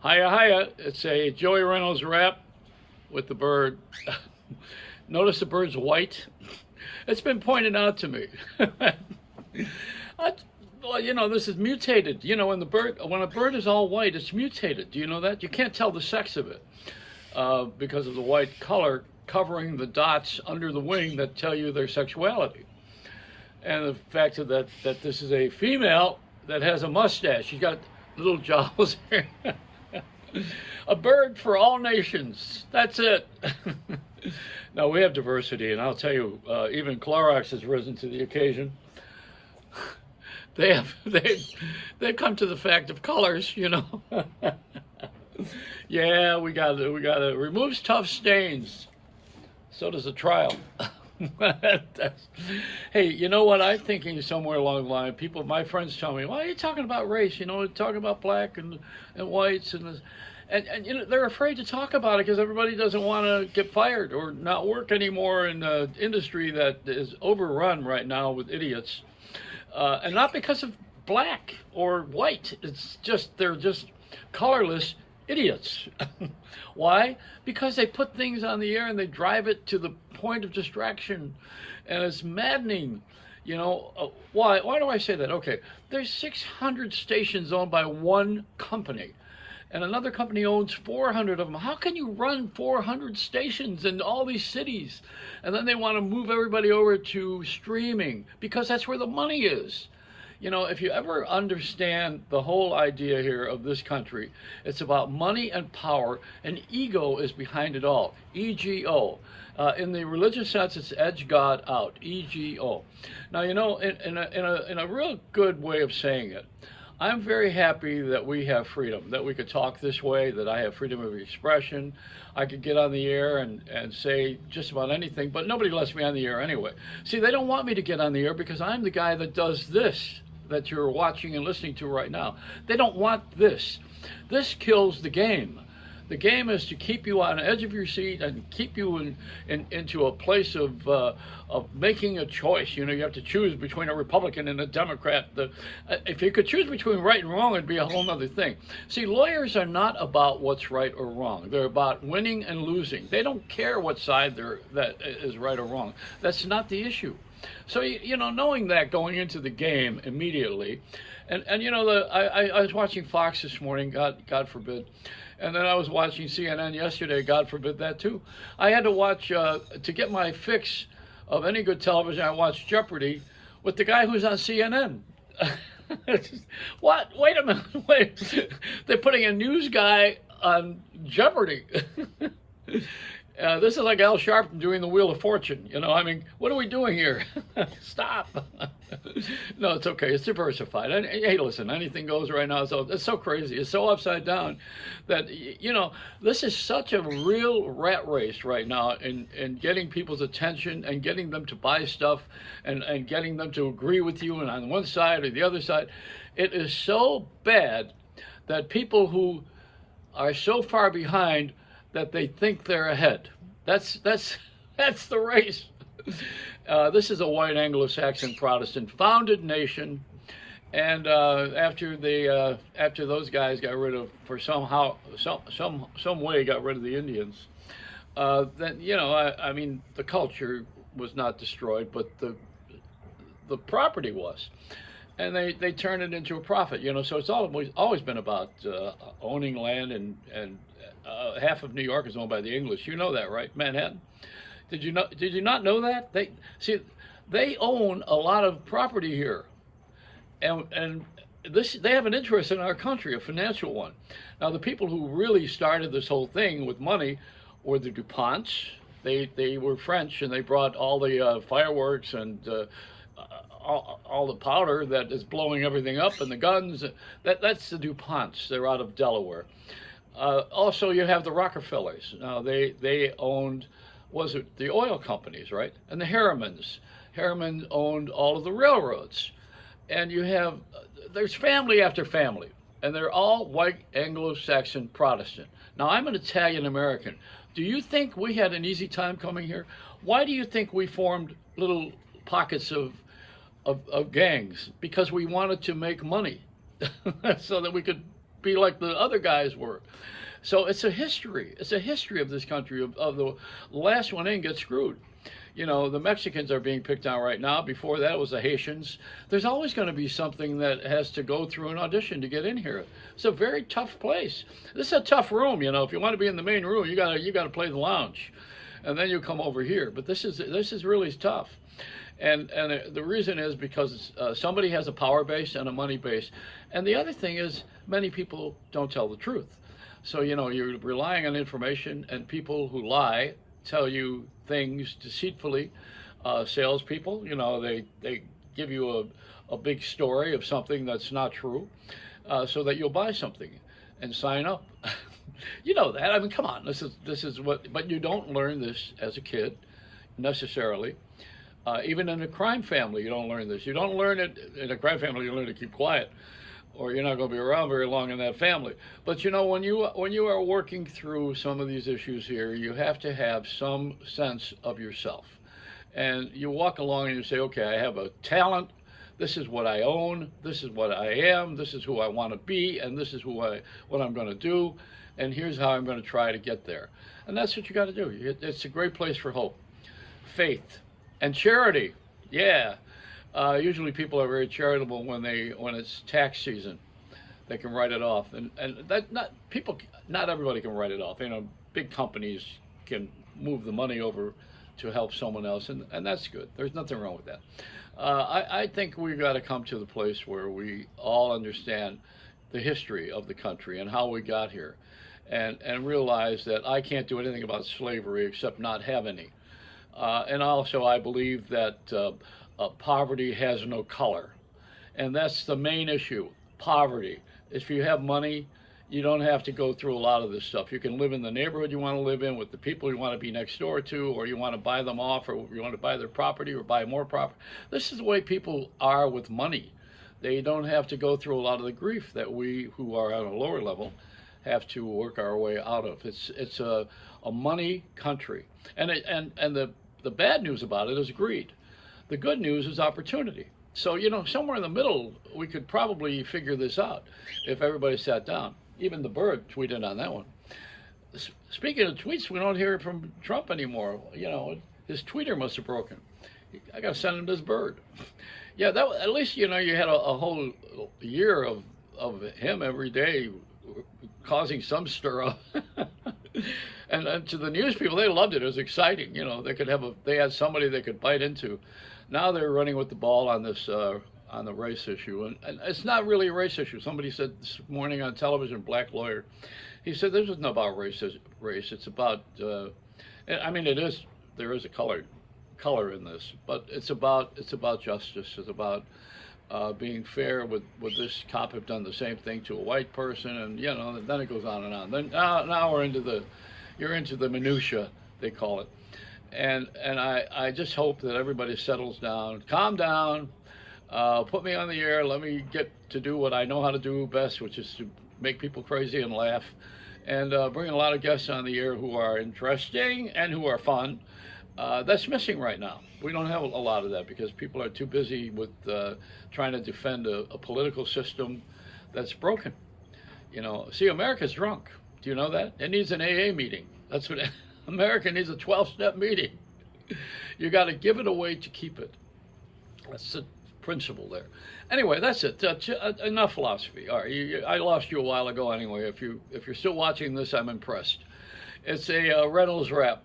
Hiya, hiya. It's a Joey Reynolds rap with the bird. Notice the bird's white? It's been pointed out to me. I, well, this is mutated. When a bird is all white, it's mutated. Do you know that? You can't tell the sex of it because of the white color covering the dots under the wing that tell you their sexuality. And the fact of that this is a female that has a mustache. She's got little jowls here. A bird for all nations. That's it. No, we have diversity, and I'll tell you, even Clorox has risen to the occasion. They've come to the fact of colors. Yeah, we got to removes tough stains. So does a trial. Hey, you know what? I'm thinking somewhere along the line. My friends tell me, "Why are you talking about race? Talking about black and whites and this." And they're afraid to talk about it because everybody doesn't want to get fired or not work anymore in an industry that is overrun right now with idiots, and not because of black or white. It's just they're just colorless idiots. Why? Because they put things on the air and they drive it to the point of distraction, and it's maddening. Why? Why do I say that? Okay, there's 600 stations owned by one company and another company owns 400 of them. How can you run 400 stations in all these cities? And then they want to move everybody over to streaming because that's where the money is. If you ever understand the whole idea here of this country, it's about money and power, and ego is behind it all. EGO. In the religious sense, it's edge God out. EGO. Now, in a real good way of saying it, I'm very happy that we have freedom, that we could talk this way, that I have freedom of expression. I could get on the air and say just about anything, but nobody lets me on the air anyway. See, they don't want me to get on the air because I'm the guy that does this that you're watching and listening to right now. They don't want this. This kills the game. The game is to keep you on the edge of your seat and keep you into a place of making a choice. You have to choose between a Republican and a Democrat. If you could choose between right and wrong, it'd be a whole other thing. See, lawyers are not about what's right or wrong. They're about winning and losing. They don't care what side that is right or wrong. That's not the issue. So, knowing that going into the game immediately, and I was watching Fox this morning, God forbid, and then I was watching CNN yesterday, God forbid that too. I had to watch, to get my fix of any good television, I watched Jeopardy with the guy who's on CNN. What? Wait a minute, wait. They're putting a news guy on Jeopardy. This is like Al Sharpton doing the Wheel of Fortune. What are we doing here? Stop. No, it's okay. It's diversified. Hey, listen, anything goes right now. So it's so crazy. It's so upside down that, this is such a real rat race right now in getting people's attention and getting them to buy stuff and getting them to agree with you and on one side or the other side. It is so bad that people who are so far behind that they think they're ahead. That's the race. This is a white Anglo-Saxon Protestant founded nation, and after those guys got rid of, for some way got rid of the Indians, then the culture was not destroyed, but the property was. And they turn it into a profit, So it's always been about owning land, and half of New York is owned by the English. You know that, right? Manhattan. Did you not know that? They own a lot of property here, and they have an interest in our country, a financial one. Now, the people who really started this whole thing with money were the DuPonts. They were French, and they brought all the fireworks and all the powder that is blowing everything up and the guns. That's the DuPonts. They're out of Delaware. Also, you have the Rockefellers. Now, they owned, was it the oil companies, right? And the Harrimans. Harriman owned all of the railroads. And there's family after family. And they're all white Anglo-Saxon Protestant. Now, I'm an Italian American. Do you think we had an easy time coming here? Why do you think we formed little pockets of gangs? Because we wanted to make money so that we could be like the other guys were. So it's a history. It's a history of this country, of the last one in gets screwed. You know, the Mexicans are being picked on right now. Before that, it was the Haitians. There's always going to be something that has to go through an audition to get in here. It's a very tough place. This is a tough room. You know, if you want to be in the main room, you gotta play the lounge, and then you come over here. But this is really tough. And the reason is because somebody has a power base and a money base, and the other thing is many people don't tell the truth. So you know, you're relying on information, and people who lie tell you things deceitfully. Salespeople, you know, they give you a big story of something that's not true, so that you'll buy something and sign up. You know that. I mean, come on. This is what. But you don't learn this as a kid, necessarily. Even in a crime family, you don't learn this. You don't learn it in a crime family. You learn to keep quiet, or you're not going to be around very long in that family. But you know, when you are working through some of these issues here, you have to have some sense of yourself, and you walk along and you say, okay, I have a talent. This is what I own. This is what I am. This is who I want to be, and this is what I'm going to do, and here's how I'm going to try to get there. And that's what you got to do. It's a great place for hope, faith, and charity. Yeah. Usually people are very charitable when it's tax season. They can write it off, and that not everybody can write it off. You know, big companies can move the money over to help someone else, and that's good. There's nothing wrong with that. I think we've got to come to the place where we all understand the history of the country and how we got here, and realize that I can't do anything about slavery except not have any. And also, I believe that poverty has no color, and that's the main issue. Poverty. If you have money, you don't have to go through a lot of this stuff. You can live in the neighborhood you want to live in with the people you want to be next door to, or you want to buy them off, or you want to buy their property or buy more property. This is the way people are with money. They don't have to go through a lot of the grief that we who are on a lower level have to work our way out of. It's a money country, and the bad news about it is greed. The good news is opportunity. So, you know, somewhere in the middle, we could probably figure this out if everybody sat down. Even the Bird tweeted on that one. Speaking of tweets, we don't hear from Trump anymore. You know, his tweeter must have broken. I got to send him this Bird. Yeah, at least, you know, you had a whole year of him every day causing some stir up. And to the news people, they loved it. It was exciting. You know, they had somebody they could bite into. Now they're running with the ball on this on the race issue, and it's not really a race issue. Somebody said this morning on television, black lawyer, he said this isn't about race. It's about, I mean, it is. There is a color in this, but it's about justice. It's about being fair. With this cop have done the same thing to a white person, and you know, then it goes on and on. Then now we're you're into the minutia, they call it. And I just hope that everybody settles down, calm down, put me on the air, let me get to do what I know how to do best, which is to make people crazy and laugh, and bring a lot of guests on the air who are interesting and who are fun. That's missing right now. We don't have a lot of that because people are too busy with trying to defend a political system that's broken. You know, see, America's drunk. Do you know that? It needs an AA meeting. That's what America needs, a 12-step meeting. You got to give it away to keep it. That's the principle there. Anyway, that's it. Enough philosophy. All right, I lost you a while ago anyway. If you're still watching this, I'm impressed. It's a Reynolds Wrap.